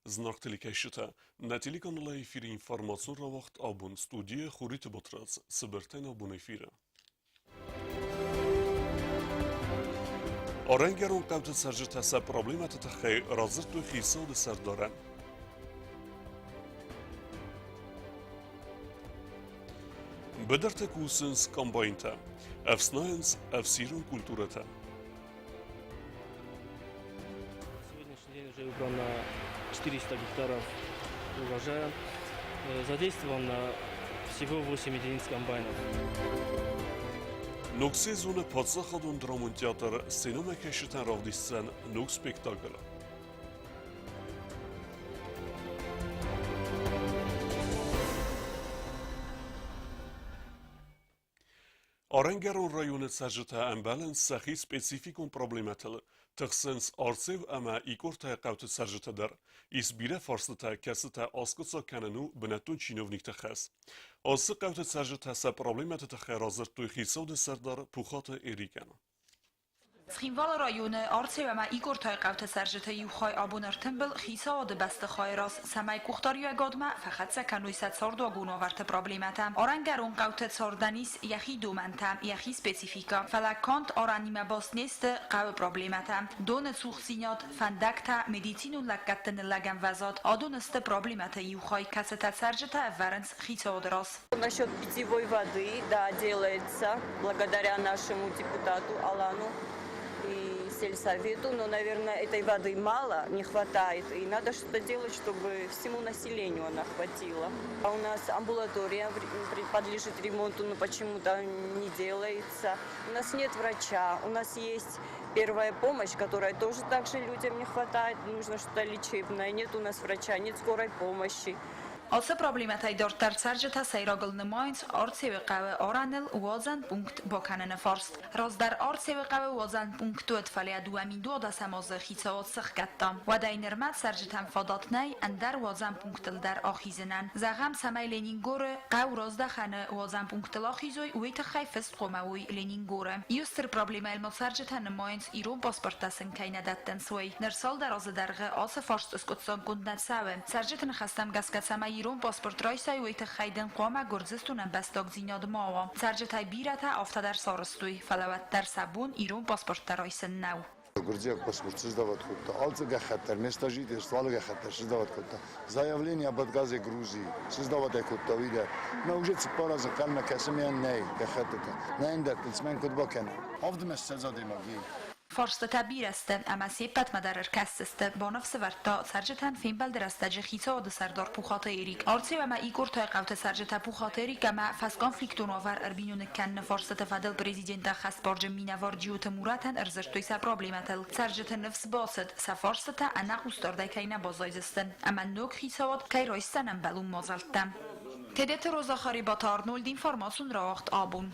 znaktelikashita natilikanala efiri informasyon ravakt abun studiye xurit botraz sibirten abun efira. Orangeron qavt sarjit hasa problemat taxay razit tu xisad sardaren. Bedarte kusens kombainta, efsnaens efsirun kulturata. Сегодняшний день уже убрано 400 гектаров урожая. Задействовано всего 8 единиц комбайнов. Nuk sezonu padsaxadun dramon teatr sinema keşiten ravdişsen nuk spektakla. Orangeron rayonu sajita ambalen sahi spesifikun problematıl. Tıxsens arsev ama ikorta qavt sajita der. İsbire farslıta kasıta askıtsa kananu binatun çinovnik tıxas. Ası qavt sajita sa problematı tıxarazır tu xisad sardar puxata erikan. Schienwal rajone Artsevama Igor Teuqavte Sergete Juchai Abuner Timbel Chisaad beste Khairas Samai Kuchtario Godma Fachatsa Kanuisat Sordo Gunovarte Problemata Orangaron Qautet Sordanis Yahi Dumanta Yahi Specifica Falakant Oranima Bosneste Qaw Problemata Done Suchsinat Fandakta Medicinul Lakatten Lagan Vazat Adoneste Problemata Juchai Kaseta Sergete Varens Chisaad Ras. Насчет питьевой воды, да, делается благодаря нашему депутату Алану и сельсовету, но, наверное, этой воды мало, не хватает, и надо что-то делать, чтобы всему населению она хватила. А у нас амбулатория подлежит ремонту, но почему-то не делается. У нас нет врача, у нас есть первая помощь, которой тоже также людям не хватает, нужно что-то лечебное, нет у нас врача, нет скорой помощи. Аса проблематای دارتر سرجتا سیراگل نماینس آرتسی و قوه آرانل وازن پونکت باکنن فارست. راز در آرتسی و قوه وازن پونکت دوت فلیا دوامین دو دا سمازه خیصوات سخکتام. و دای نرمت سرجتا فادات نی اندر وازن پونکتل در آخیزنن. زغم سمای لینینگوره قو راز دخنه وازن پونکتل آخیزوی ویت خیفست قوموی لینینگوره. یوستر پروبلم علم سرجتا نماینس ایرون پاسپورتاسن کینه دادن سوی. نرسال در از درگه آس فارست اسکوتسان کند سوم. سرجتا نخستم گسکت سمای ایرون پاسپورت رایسای ویت خیدن قوم گرزستونن بستاگ زیناد ماوا سرجتای بیرتا آفتا در سارستوی فلوت در سبون ایرون پاسپورت رایسن نو Грузия паспорт создавать куда-то, алцега хаттер, место жительства, алга хаттер создавать куда-то, заявление об отказе Грузии создавать куда-то, видя, но уже цепара за кальма касемян ней, кахаттета, на индер, тельсмен кудбакен, авдмес сезадимаги. فارست تبیر است اما سیپت مدرر کست است با نفس ورتا سرجتن فیلم بل درستج خیسا و سردار پوخات ایریک آرسی و ما ایگور تای قوت سرجتا پوخات ایریک اما فس کنفلیکتون آور اربینون کن فارست فدل پریزیدنت خست بارج مینوار جیوت موراتن ارزش توی سا پروبلیمتل سرجت نفس باسد سفارست انا خوستارده کینا بازایزستن اما نوک خیساوات کی رایستن بلون مازلتم تدت روزا خریبات آرنولد اینفارماسون را وقت آبون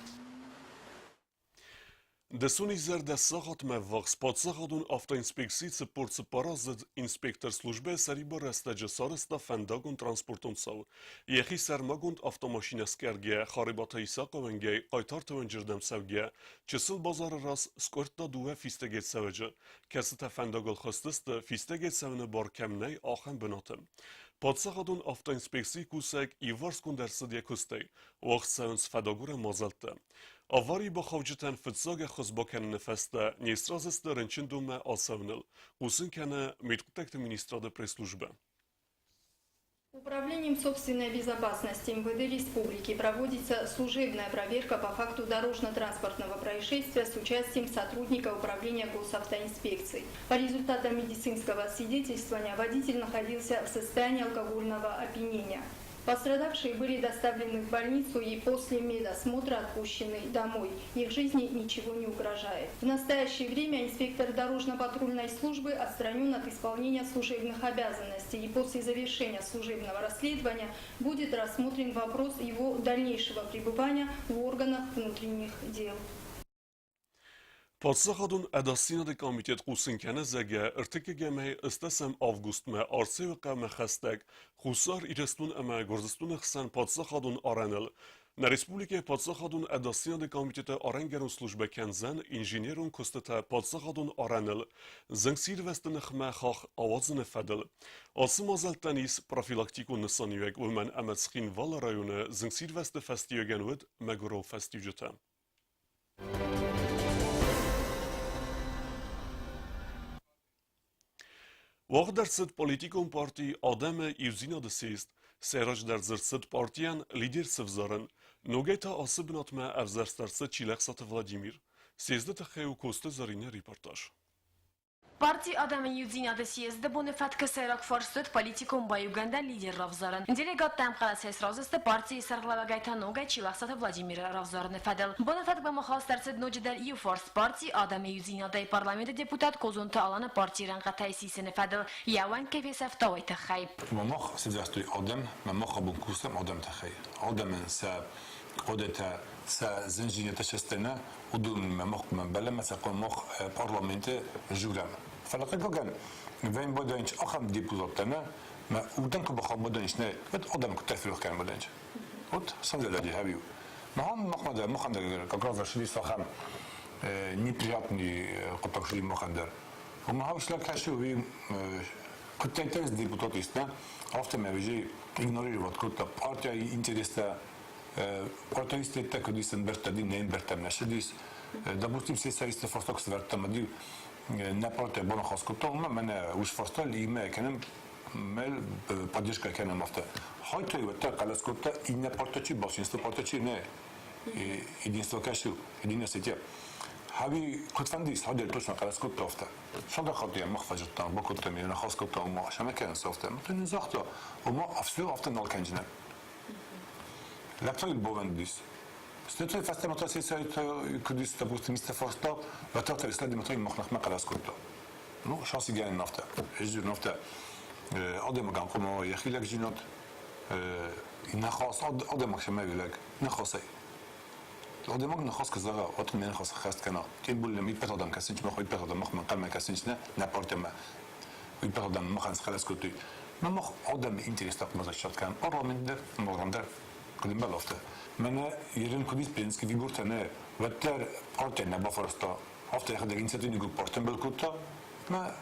Desuni zerde sahat mevvaq spatsahadun avtoinspeksice porce parazet inspektor službe sariba restace saresta fendagun transporton sav. Yehi sermagund avtomaşineskerge xaribata isaqavenge qaytar tevencirdem sevge çesil bazar ras skorta duve fisteget sevece. Kesite fendagal xastiste fisteget sevne bar kemney axen benatem. Patsahadun avtoinspeksi kusek ivarskun dersidiye kustey. Vaqt sevens fedagure mazelte. Аварии бахавчитан фитсага хозбакен нефеста неистразеста ренчиндуме асавнил. Усын кана медкутекта министрада пресс-службы. Управлением собственной безопасности МВД Республики проводится служебная проверка по факту дорожно-транспортного происшествия с участием сотрудника Управления госавтоинспекции. По результатам медицинского освидетельствования водитель находился в состоянии алкогольного опьянения. Пострадавшие были доставлены в больницу и после медосмотра отпущены домой. Их жизни ничего не угрожает. В настоящее время инспектор дорожно-патрульной службы отстранен от исполнения служебных обязанностей и после завершения служебного расследования будет рассмотрен вопрос его дальнейшего пребывания в органах внутренних дел. Patsahadun edasina komitet qusinkane zege irtikegeme istesem avgust me arse ve qame xestek xusar irestun ama gorzistun xsan patsahadun aranel Na Respublike Podsakhadun Edasyan Komitete Arengerun Slujbe Kenzen, Inžinierun Kustete Podsakhadun Arenel, Zengsilvesten Khmachach Awazın Fedel. Asım Azel Tenis Profilaktikun Nsaniyek Ulmen Emetskhin Val rayonu Zengsilveste Festiyogen Vid Meguro Festiyujete. Waq der Sıd Politikon Parti Ademe Yuzina Desist, Seraj der Sıd Partiyan lider Sıvzarın, Nogeta Asıbnatme Evzersterse Çileksat Vladimir, Sezde Texeyu Koste Zarine Reportaj. Партия Адама Юдзинада съезда Бонифат Касерак форстует политикум Баюганда лидер Равзаран. Делегат там халасес разысты партии Сарлава Гайтанога Чилахсата Владимира Равзарны фадел. Бонифат бамахастарцед ноджидер Юфорст партии Адама Юдзинада и парламента депутат Козунта Алана партии Ранкатайсисене фадел. Яуан Кефесев Тауайта Хай. Мамах сидястуй Адам, мамах абункусам Адам Тахай. Адамен са قدرت زنجية تشستنا ودون مخ من بلا مسقون مخ برلمانت جولم فلقد كان وين بدنش أخم ديبوزاتنا ما ودنك بخام بدنش نه بد آدم كتفرق كان بدنش ود صندل دي هبيو ما هم مخمد مخندر كقرار شدي صخم نيبرياتني قطعشلي مخندر وما هوش لك هالشيء وين كنت تنتز ديبوزاتيستنا عرفت ما بيجي إغنوري وقت كنت بارتيا إنترستا Протоистите кои се вертади не вертам нашедис. Допустим се саристе фосток се вертам ади напроте бонохоското, мене уж фостал име кенем мел поддержка кенем авто. Хојто и вета каласкота и не порточи большинство порточи не. Единство кашу, едино сетя. Хави котфандис ходил точно каласкота авто. Шонда ходил махфажтан бокота ми на хоското мо шама кен софта. Мтен захто. Омо авсу авто налканжна. Лаптоп бовендис. Стето фаста мотоси сайт кудис допустим мистер Форстал, ватата ислади мотори махнахма калаското. Ну, шанси гаен нафта. Ежу нафта. Одем ган комо яхилак жинот. И нахос одем хшема вилак. Нахосай. Одем нахос казага, от мен нахос хаст кана. Тем более ми петодам касинч махой петодам махман калма касинчна на портема. И петодам маханс калаското. Мах одем интересак мазашат кан. Парламент моргандер. Кудим балофта. Мене ерен кудис пенски вибуртане ватер портен бафорста. Авто яхад инициативни групп портен белкута. Ма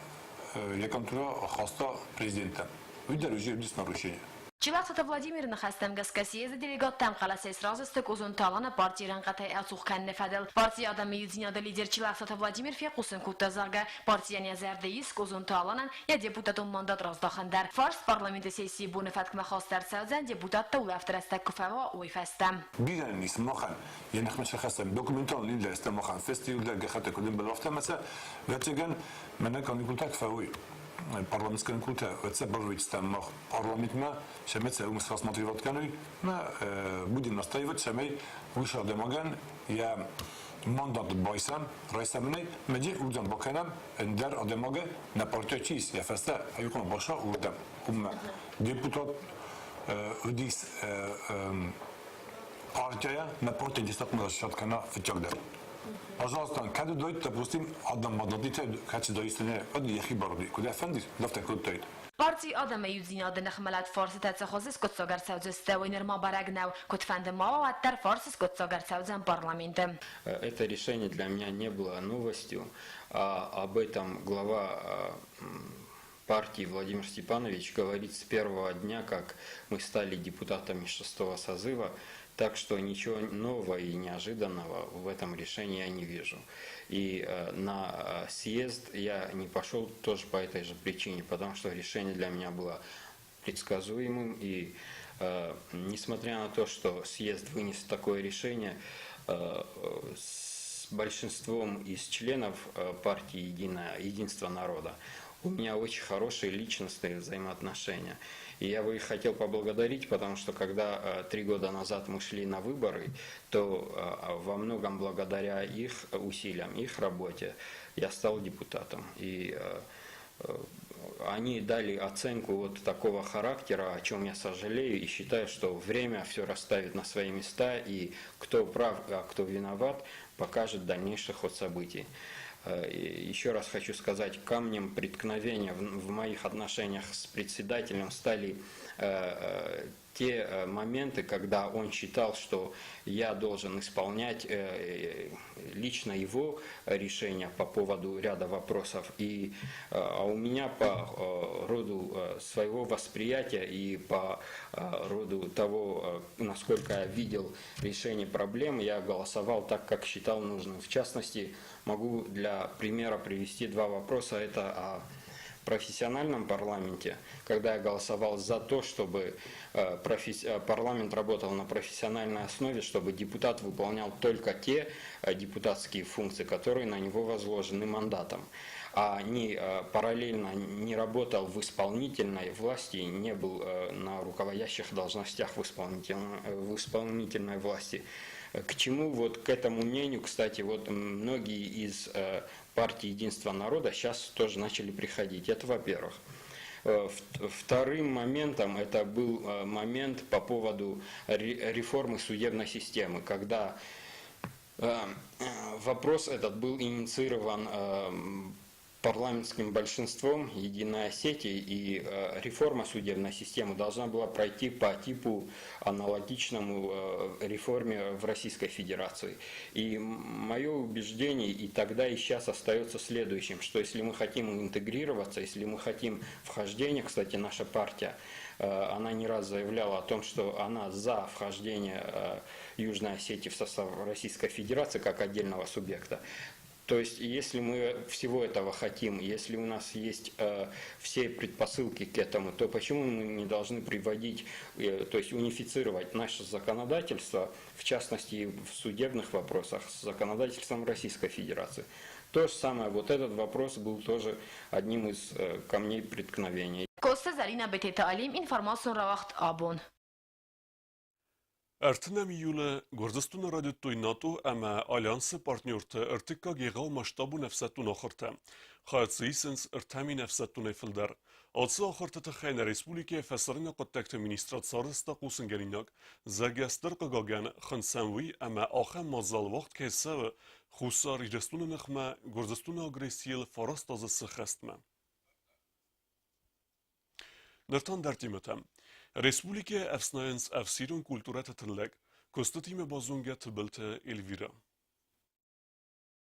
якам тура хаста президента. Видер уже дис нарушение. Чилахсата Владимир нахастам гаскасиеза делегат там халасес разысты Козунталана партии Ранкатай Ацухкан нефадел. Партия Адама Юдзинада лидер Чилахсата Владимир фекусен куттазарга. Партия Нязардеис Козунталанан я депутатом мандат раздахандар. Фарс парламенте сессии Бонифат Кмахастар Саудзан депутат Таулафтрастак Куфава Уйфастам. Биран нисмахан. Я нахмаш хастам документал линда استماخان فستيولا гахата кудим балофта маса. Ватиган мене кан депутат Фауи. Парламентская культа, это борвить там парламентма, шемец умс рассматривать кануй, но будем настаивать, шемей вышел демаган, я мандат бойсам, райсамный, меди удам боканам, эндер адемага на партичис, я фаста, аюкон баша удам, депутат удис партия на партии действительно шаткана фичагдер. Пожалуйста, когда дойдет, допустим, Адам Мададите, хочу доистине, от ехи бороди, куда фандис, давте куда Партии Адама Юдзинада нахмалат форсы тацахозис котсогар саудзесте ойнерма барагнау, котфанды мава аттар форсис котсогар саудзан парламенте. Это решение для меня не было новостью. Об этом глава партии Владимир Степанович говорит с первого дня, как мы стали депутатами 6-го созыва. Так что ничего нового и неожиданного в этом решении я не вижу. И на съезд я не пошел тоже по этой же причине, потому что решение для меня было предсказуемым. И несмотря на то, что съезд вынес такое решение, с большинством из членов партии Единство народа у меня очень хорошие личностные взаимоотношения. И я бы их хотел поблагодарить, потому что когда 3 года назад мы шли на выборы, то во многом благодаря их усилиям, их работе я стал депутатом. И они дали оценку вот такого характера, о чем я сожалею, и считаю, что время все расставит на свои места, и кто прав, а кто виноват, покажет дальнейший ход событий. Еще раз хочу сказать, камнем преткновения в моих отношениях с председателем стали те моменты, когда он считал, что я должен исполнять лично его решения по поводу ряда вопросов. А у меня по роду своего восприятия и по роду того, насколько я видел решение проблем, я голосовал так, как считал нужным. В частности, могу для примера привести два вопроса. Это о профессиональном парламенте, когда я голосовал за то, чтобы парламент работал на профессиональной основе, чтобы депутат выполнял только те депутатские функции, которые на него возложены мандатом, а параллельно не работал в исполнительной власти, не был на руководящих должностях в исполнительной власти. К чему к этому мнению, кстати, многие из партии «Единство народа» сейчас тоже начали приходить. Это во-первых. Вторым моментом это был момент по поводу реформы судебной системы, когда вопрос этот был инициирован парламентским большинством Единой Осетии, и реформа судебной системы должна была пройти по типу аналогичному реформе в Российской Федерации. И мое убеждение и тогда, и сейчас остается следующим, что если мы хотим интегрироваться, если мы хотим вхождения, кстати, наша партия, она не раз заявляла о том, что она за вхождение Южной Осетии в состав Российской Федерации как отдельного субъекта. То есть, если мы всего этого хотим, если у нас есть все предпосылки к этому, то почему мы не должны приводить, то есть унифицировать наше законодательство, в частности в судебных вопросах, с законодательством Российской Федерации? То же самое, этот вопрос был тоже одним из камней преткновения. Костя Зарина Бетета-Алим, информацию Равахт Абон. Ertinem iule Gordistuna radyotoy NATO ama alyansı partnyorte ertika gegal maştabu nefsetun axırte. Xayatsıyısınız ertemi nefsetun efilder. Atsı axırte texeyne Respublike fesarına qattekte ministrat sarısta qusun gelinak. Zagestır qagagen xınsenvi ama axem mazal vaxt kesev xusa rijestuna nexme Gordistuna agresiyel farastazı sıxestme. Nırtan dertimetem. Respublike efsnayens efsirun kulturata tınlek, kostotime bazunga tıbılte Elvira.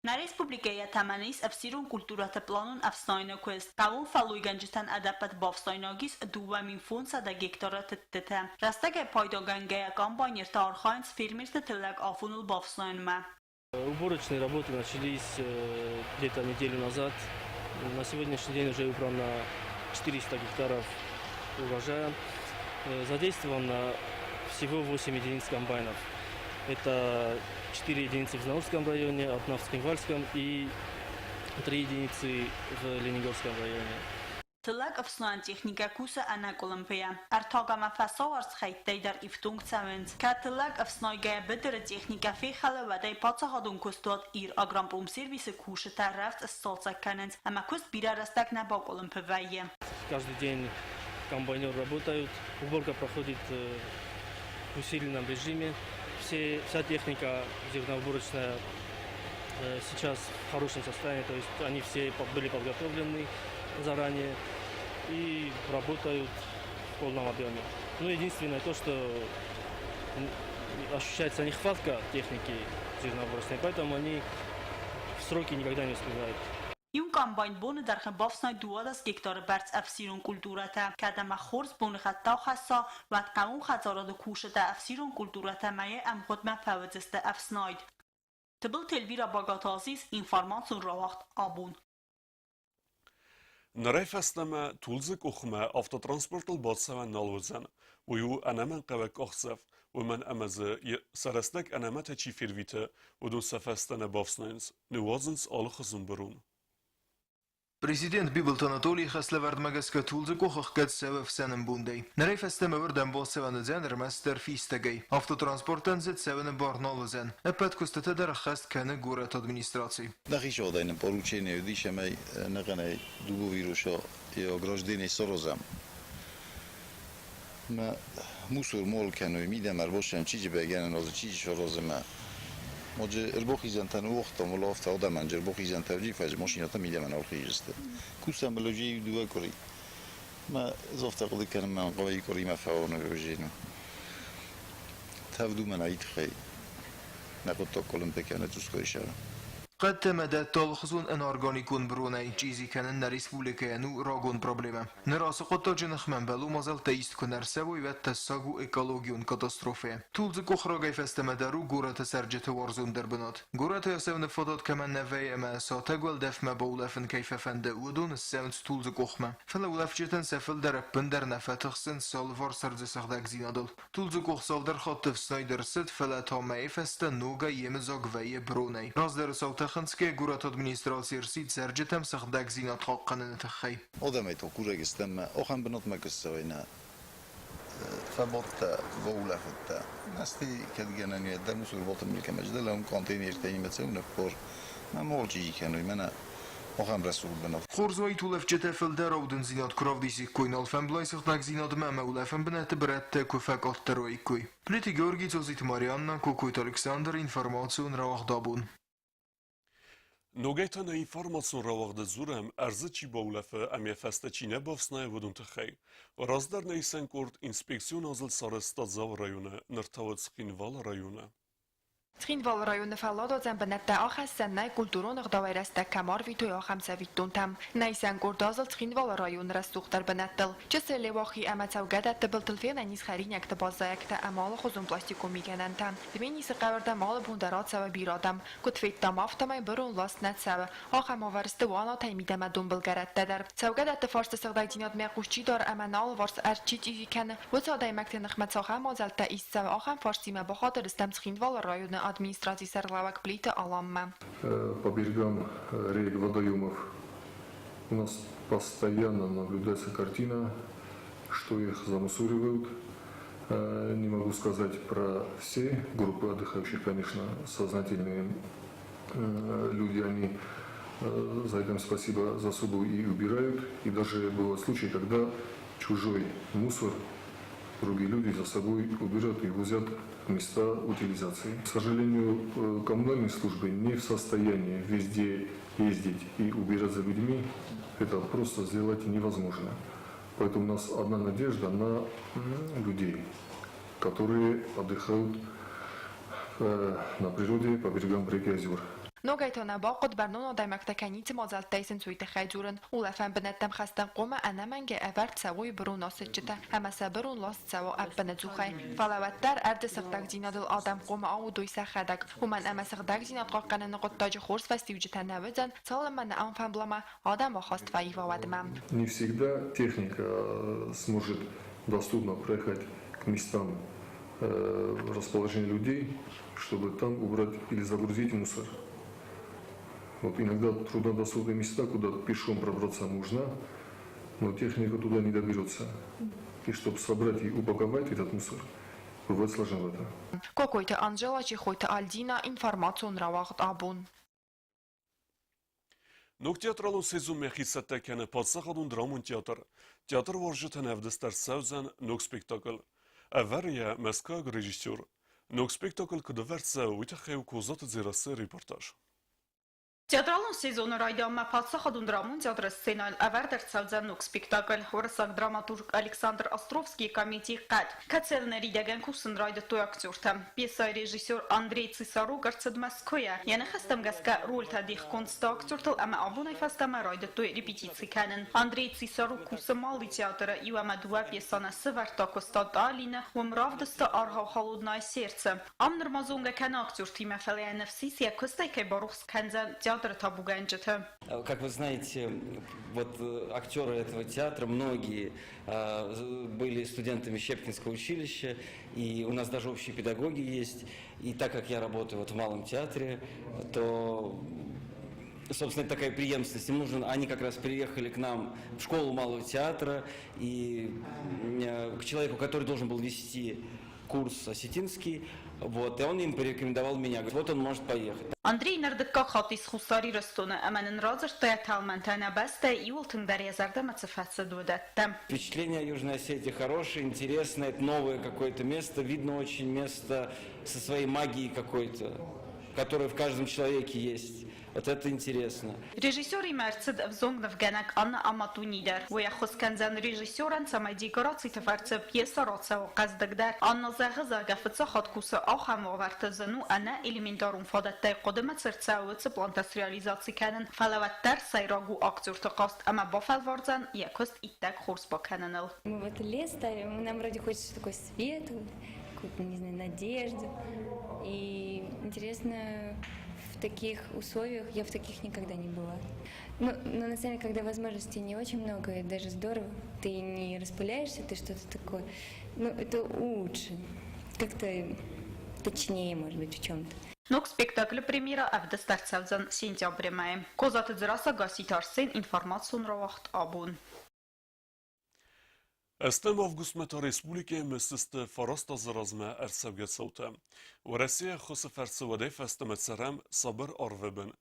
Na Respublikeja Tamanis efsirun kulturata planun efsnayna quest. Kavun faluyganjistan adapat bavstaynagis duvamin funsa da gektora tete. Rastege paydogangeya kambanirta arxains firmirta tillek afunul bavstaynma. Уборочные работы начались где-то неделю назад. На сегодняшний день уже убрано 400 гектаров урожая. Задействовано всего 8 единиц комбайнов. Это 4 единицы в Знаурском районе, одна в Скинвальском и 3 единицы в Ленигорском районе. Tillek efsnayan texnika kusa ana Kolumbiya. Artagama fasavars xeytdeyder iftunktsavens. Ka tillek efsnaygaya bedere texnika fexale vadey patsahadun kustot ir agrampum servise kushe tarrafts stoltsakkanens. Ama kust bira rastak naba Kolumbiya. Каждый день комбайнеры работают, уборка проходит в усиленном режиме. Вся техника зерноуборочная сейчас в хорошем состоянии, то есть они все были подготовлены заранее и работают в полном объеме. Единственное то, что ощущается нехватка техники зерноуборочной, поэтому они в сроки никогда не успевают. Iun kambayn bone dar gebafsnay 200 gektar berts efsirun kulturata kadama khors bone khatta khassa wat qamun khatarad kushata efsirun kulturata maye am khotma pawzeste efsnayd. Tıbıl Telvira Bagatazis information rawacht abun. Narayfesteme tulzik uxme автотранспортл батсава nalvizan. Uyu anamen qavek axsef ومن أمز سرستك أنا متى شي فيرفيتا ودون سفستنا بافسنينز نوازنس آل خزون برون. Президент Бибелт Анатолий Хаслевардмагаска Тулзыко Хахкатсева в Сенем Бундей. Нарейфестеме върден Босеван Зен Реместер Фистегей. Автотранспортен зет Севен Барнолозен. Епет костете дарахаст кене горят администрации. Нахишодайне поручение дишемей нагане дуговируша и ограждение сорозам. ما موسور مول كانوا ميدا مربوشن چیزی بگن از چیزی شرازمه موجه البوخی زنتن وقت ملافت آدم من البوخی زنتوجی فاز ماشینات میدا من آخری جسته کوسم بلوجی دو کری ما زفت قضي كان من قوي كريمة فاون ويجينو تفدو من عيد خي نقول تقولن بكانة تسكويشة قد تمدد تالخزون ان ارگانیکون برونای چیزی کنن در ریسپوبلیکانو راگون پروبلمه نراس قطع جنخ منبلو مازال تایست کنر سوی و تساگو اکولوژیون کاتاستروفه طول زکوخ راگای فستمدارو گورات سرجت وارزون در بنات گورات یاسون فضات کمان نوی اما ساتگول دف مبولفن کیف فنده ودون الساوند طول زکوخمه فلولف جتن سفل در اپن در نفتخسن سالوار سرز سخدک زینادل طول زکوخ سال در خاطف سنایدر ست فلات همه فست نوگا یمزاگ وی برونای راز در سالت خنسکه گورات ادمینستراسیر سید سرجتم سخدک زینات حقن نتخی آدمی تو کورگ استم آخن بنات مکسوینا فبطة بولا فتا نستي كدجنا يدل مسؤول بطن ملك مجدل هم كونتينر تاني متسوون بور ما مولجي كانوا يمنا آخن رسول بنات خورزوی طولف جتفل در اودن زینات کراودیسی کوین الفن بلای سخدک زینات ما مولفن بنات برات کوفک آتروی کوی پلیتی گورگی توزیت ماریاننا کوکویت الکساندر اینفورماسیون راه دابون Nogajta na informacją rawagda zurem arzyci bowlefe amie feste Çin'e bavsnaya vodun tıxay. Razdar neysen kurt inspeksiyon azıl sarı stadzav rayona, nırtavat Skinval rayona. Skinval rayonu fallado zembenette axas sennay kulturun ıqdavayrasta kamar vitoy axamsa vittuntam. Neysen kurt azıl Skinval rayonu rastuqtar benettil. Cesele waxi amatavgadat tıbıltılfiyen anis xarinyak tıbazzayakta amalı xuzun plastiku migenentan. Dmenisi qavarda malı bundarat seva biradam. Kutfettam aftamay birun last net seva. Axam avarıstı vana taymidama dumbilgaratdadır. Savgadat farsta sığday dinat mequşçi dar amanal vars arçic izikanı. Vısaday makten ıxmat saxam azalta is seva axam farsima baxadır istam Skinval rayonu администрации Сарлавак плита Аламма. По берегам рек, водоемов у нас постоянно наблюдается картина, что их замусоривают. Не могу сказать про все группы отдыхающих, конечно, сознательные люди, они за это спасибо за собой и убирают. И даже было случаи, когда чужой мусор другие люди за собой убирают и возят в места утилизации. К сожалению, коммунальные службы не в состоянии везде ездить и убирать за людьми. Это просто сделать невозможно. Поэтому у нас одна надежда на людей, которые отдыхают на природе по берегам рек и озер. نوگایتانا باقد بر نون آدم اکتکنیت مازال تایسن سویت خیجورن اولفن بنتم خستن قوم انا منگه اورد سوی برون ناسد جتا همه سبرون لاست سوا ابن زوخی فلوتر ارد سقدک زیناد الادم قوم آو دوی سخدک ومن اما سقدک زیناد قاقن نقط تاج خورس فستیو جتا نوزن سال من انفن بلما آدم خواست فایی وادمم. Не всегда техника сможет доступно проехать к местам расположения людей, чтобы там убрать или загрузить мусор. Вот иногда труднодоступные места, куда пешком пробраться можно, но техника туда не доберется. И чтобы собрать и упаковать этот мусор, бывает сложновато. Какой-то Анжела, чехой-то Альдина, информацию нравахт абун. Nuk teatralun sezon me xisette kene patsakadun dramun teatr. Teatr varjeten evdester sevzen nuk spektakl. Everje meskag rejissyor. Nuk spektakl kdvert se ujte xev kozat zirase reportaj. Театралон сезона райдамма патсахадун драмун театра сценал авардер цавзанук спектакль хорасак драматург Александр Островский комедий кат кацелны ридеген кусын райда той актёртам пьеса режиссер Андрей Цисару гарцадмаскоя яна хастам гаска роль тадих конста актёртал ама абунай фастама райда той репетиции канен Андрей Цисару кусы малы театра и ама дуа пьесана сыварта костад Алина умравдаста архав холодное сердце амнер мазунга кана актёр тима фалия нафсисия костайкай барухс канзан Как вы знаете, вот актеры этого театра, многие были студентами Щепкинского училища, и у нас даже общие педагоги есть. И так как я работаю вот в Малом театре, то, собственно, такая преемственность. Им нужен, они как раз приехали к нам в школу Малого театра, и к человеку, который должен был вести курс осетинский, вот, и он им порекомендовал меня. Говорит, вот он может поехать. Андрей Нардыка хатис хусари растона, аманен разыр театал мантана баста и ултын дарьязарда мацафатса дуэдаттам. Впечатление о Южной Осетии хорошее, интересное, это новое какое-то место, видно очень место со своей магией какой-то, которая в каждом человеке есть. Вот это интересно. Ռեժիսորի մերցդ վզոնգնվ գանակ Աննա Ամատունիդեր, ոյախոս կանզան ռեժիսորան ծամայդի գորացի թվարցը պիեսը ռոցը օկազդգդար, Աննա զաղը զարգաֆծը խոտկուսը աղամովարտը զնու անա էլեմենտարում ֆոդատտայ կոդմը ծրծաուծը պլանտաս ռեալիզացի կանն ֆալավаттар сайрогу актер токост, ама бофалворзан якост иттак хурс бокананал. Мы в это лес ставим, нам вроде хочется такой свет, какую-то, не знаю, надежду. И интересно, в таких условиях я в таких никогда не была. Но на самом деле, когда возможностей не очень много, это даже здорово. Ты не распыляешься, ты что-то такое. Ну, это лучше. Как-то точнее, может быть, в чем-то. Նոք սպեկտակլը պրեմիրա ավդստարցավզան սենտյաբրեմայ։ Կոզատը ձրասը գասիտարսեն ինվորմացիոն ռողախտ աբուն։ Estăm avgustmeta Respublike müsste farasta zrazme ersevgetsauta. و Россия خصفرت ودي فاستمت سرم صبر أروبن.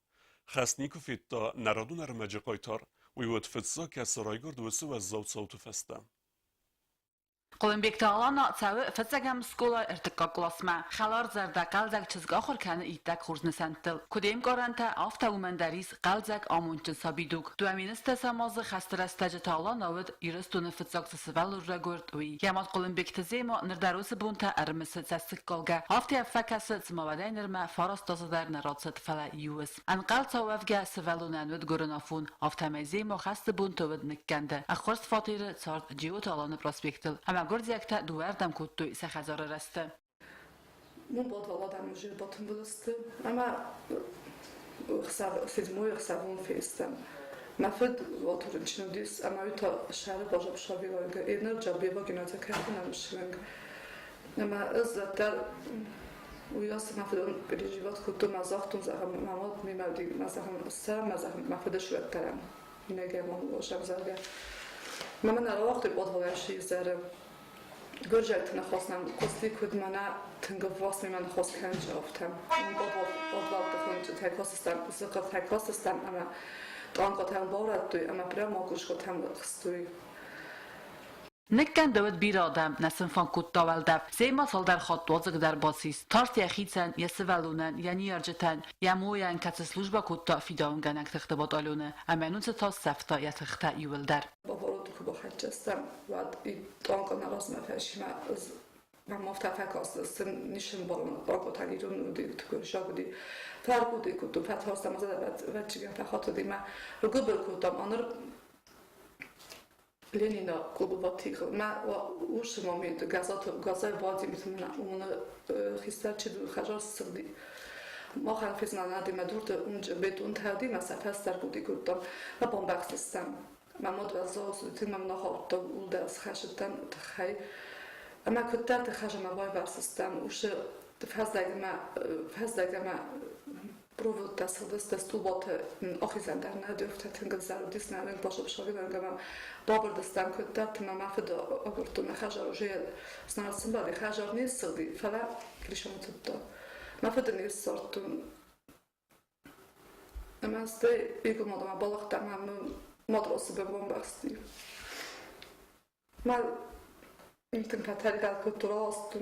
خاصنيكو فيتا نرادون أرمجي قيتار ويود فتسا كسرايجر دوسو الزوت صوت فستا. Қолымбекті алана цәуі фәтсәгәм скола әртікка класма. Қалар зәрді қалзәк чызға қоркәні иттәк құрзны сәнтіл. Көдейм qaranта афта умәндәріз қалзәк амунчын сабидук. Дуәминісті сәмазы қастырастәжі талан ауыд ирыстуны фәтсәксі сывәл үрі көрд уй. Ямат қолымбекті зеймо нырдарусы бұнта әрімісі цәсік қолға. Афты әфәкәсі цымавадәй нырма фарастазыдар нарадсы тфәлә юыз. Анқал цауәвгә сывәлунән өд көрін афун. Афтамай зеймо қасты бұнта өд ніккәнді. Аққырс фатиры царт джиот аланы проспектіл. Гордиякта дуардам кутту сахазары расты. Мон подваладам уже потом булысты. Ама хсав седьмой хсавон фестам. Мафед вот рынчнудис, ама это шары божап шавиланга. Энерджа бева гената картинам шланг. Ама эзатар уяс мафед переживать кутту мазахтун захам мамот мимади мазахам сам мазахам мафед шветтарам. Инегемон божап зарга. Мама на вақти подвалаши зара گرجت نخواستم کسی کد منه تنگ واسه من خواست کنج افتم با بخون تکاستم زقت تکاستم اما دان قطعا بارد دوی اما برای ما گوش قطعا خستوی نکن دوید بیر آدم نسیم فان کود داولدف زیما سال در خط دوازگ در باسیست تارت یخیدسن یا سوالونن یا نیارجتن یا موین کت سلوجبا کود تا فیداون گنک تختبات آلونه امنون تا سفتا یا تختا یول در که با خجستم و دانگا نراز مفهشیم از من مفتفق است نیشم بالون دانگا تلیرون نودی تو کشا بودی فرق بودی که تو فتح هستم از و چیگه فخات دی من رو گبر کودم آنر لینینا کلوباتیق من و اوش مومنت گازای بادی میتونم اون خیستر چی دو خجار سردی ما خلفیز ندیم دورت اونجا بدون تردی من سفستر بودی کودم و بامبکس استم مامود و زوج تیم نخواهد تا اول از خشتن تخی اما کتا تخش ما وای ورسستم اوش فهزدگم پروود دست بات آخیزن در ندیفته تنگ زارو دیس نرنگ باشه بشوی نرگم بابر دستم کتا تیم ما فدا آگرتون خجار روی سنارسن بادی خجار نیست دی فلا کلیشم تدا ما فدا نیست سرتون اما است بیگم آدم بالغ تمام مدرسه به بومباستی. من این تنکاتری کلتوراست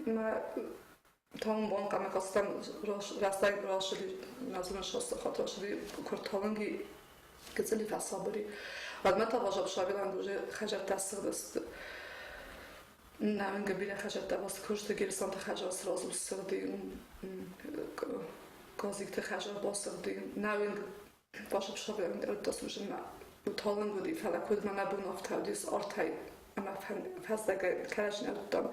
نه تام بون کم کاستم راستای راشدی نازم شست خاطر شدی کرتالنگی کزلی فسابری. ولی متا واجب شاگردان گوشه خجالت دست دست. نه من قبیله خجالت دست کشته گیرسان تخجال سرازو سردی کازیک تخجال باسردی نه باشه بشویم در دستوش ما utalen بودی فعلا کد من نبود نفتادیس آرتای اما فسته کرش ندادم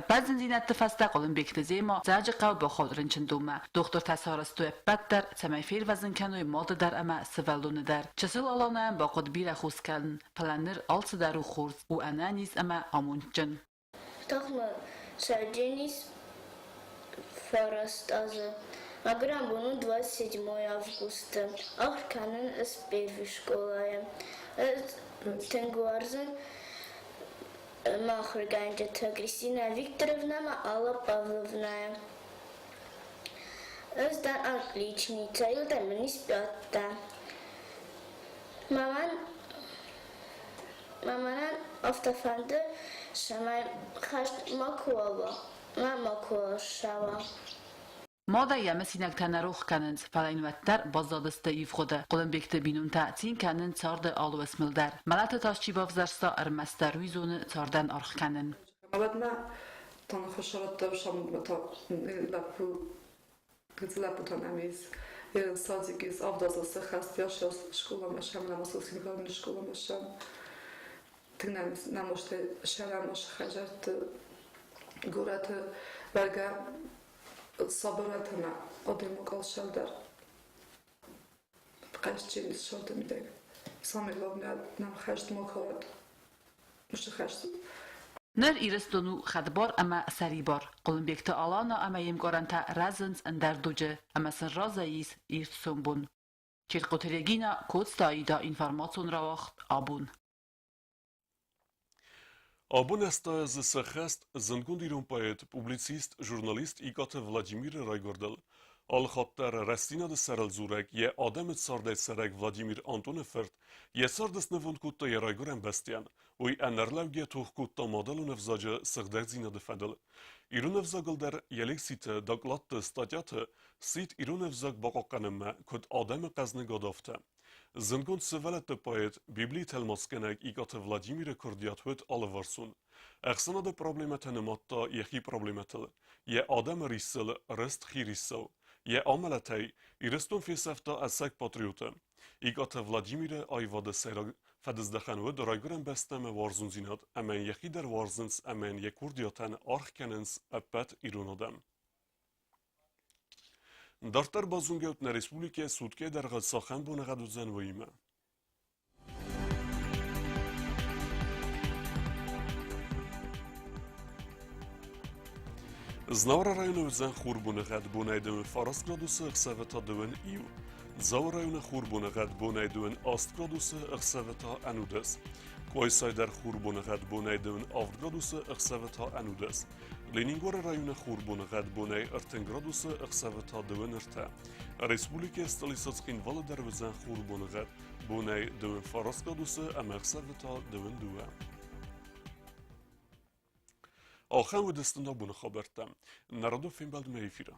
بعضی زینت تفسته قلم بیکتزی ما زاج قو با خود رنچن دوما دکتر تصارستو بد در سمیفیر وزن کنوی ماده در اما سوالونه در چسل آلانه با قد بیر خوز کردن پلنر آلس در و خورز و انانیز اما آمونچن تخم سرجنیس فرستازه Მაგრამ bunu 27 августа. Ахканын из первой школы. Тенгуарзен Махрганджета Кристина Викторовна, Алла Павловна. Özden отличница, Илдан не спята. Маманан автофанды Шамай Хашт Макуала. Мама Куашава. ماذا يمسينك تنروخ كانن فلاين وتر بازادست يفخده قلن بيكت بينون تأتين كانن صارد آلو اسمل در ملات تاشتي بافزرسا ارمسترويزون صاردن أرخ كانن بعدنا تنخشرت وشام متا لابو تناميز صادقيز أفضل سخاست ياشاس شكولا مشام لمسوسين كلام شكولا مشام تنام نمشت شرم مش خجرت قرات برجع صبرتنا قديم وقال شلدر بقاش تجيني الشلدر مدك سامي لابنا نم خشت مكواد مش خشت نر إيرستونو خدبار أما سريبار قلن بيكت آلانا أما يمقارنتا رزنز اندر دوجه أما سن رازايس إيرسون بون چيرقو تريگينا كودستاي دا إنفرماتون رواخت آبون Abun esta z sechest zëngundirun poet, publicist, jurnalist i gate Vladimir Raygordel. Al-Khatter restina de serel zurek je ademet sardet serek Vladimir Antone Fert je sardes nevund kutta je Raygoren bestian uj enerlevge tuh kutta modelu nevzaje sëgderzina de fedel. Irun nevzagel der jeleksite daklatte statjate sit irun nevzag bakakkanemme kut ademe qazne gadafte. Zëngund sevelet të poet, Bibli telmaskenek I gate Vladimir Kurdiat hët alëvarsun. Eksena de problemet në matta jehi problemetel. Je adem rissel, rëst khirissau. Je ameletej, I rëstun fisefta esek patriote. I gate Vladimir ajvade sejrag fedezdechen hët Raygoren besteme varzunzinat, emen jehi der varzins, emen je Kurdiaten archkenens epet irunadem. Darter bazungevt në Respublike Sutke der gëtsachen bu në gëduzen vëjme. Znavra rajonu vëzen khur bu në gëd bu në edëven faras gradusë ëkseveta dëven iu. Zavra rajonu khur bu në gëd bu në edëven ast gradusë ëkseveta anudes. Koysay der khur bu në gëd bu në edëven avt gradusë ëkseveta anudes. Leningore rajone Khurbune Ghadbune Erten graduse ëkseveta dëven ërte. Respublike Stalisatskhin vale der vëzen Khurbune Ghadbune dëven faras graduse ama ëkseveta dëven duve. Axan ve destında bunu habertem. Narodu film bald me efira.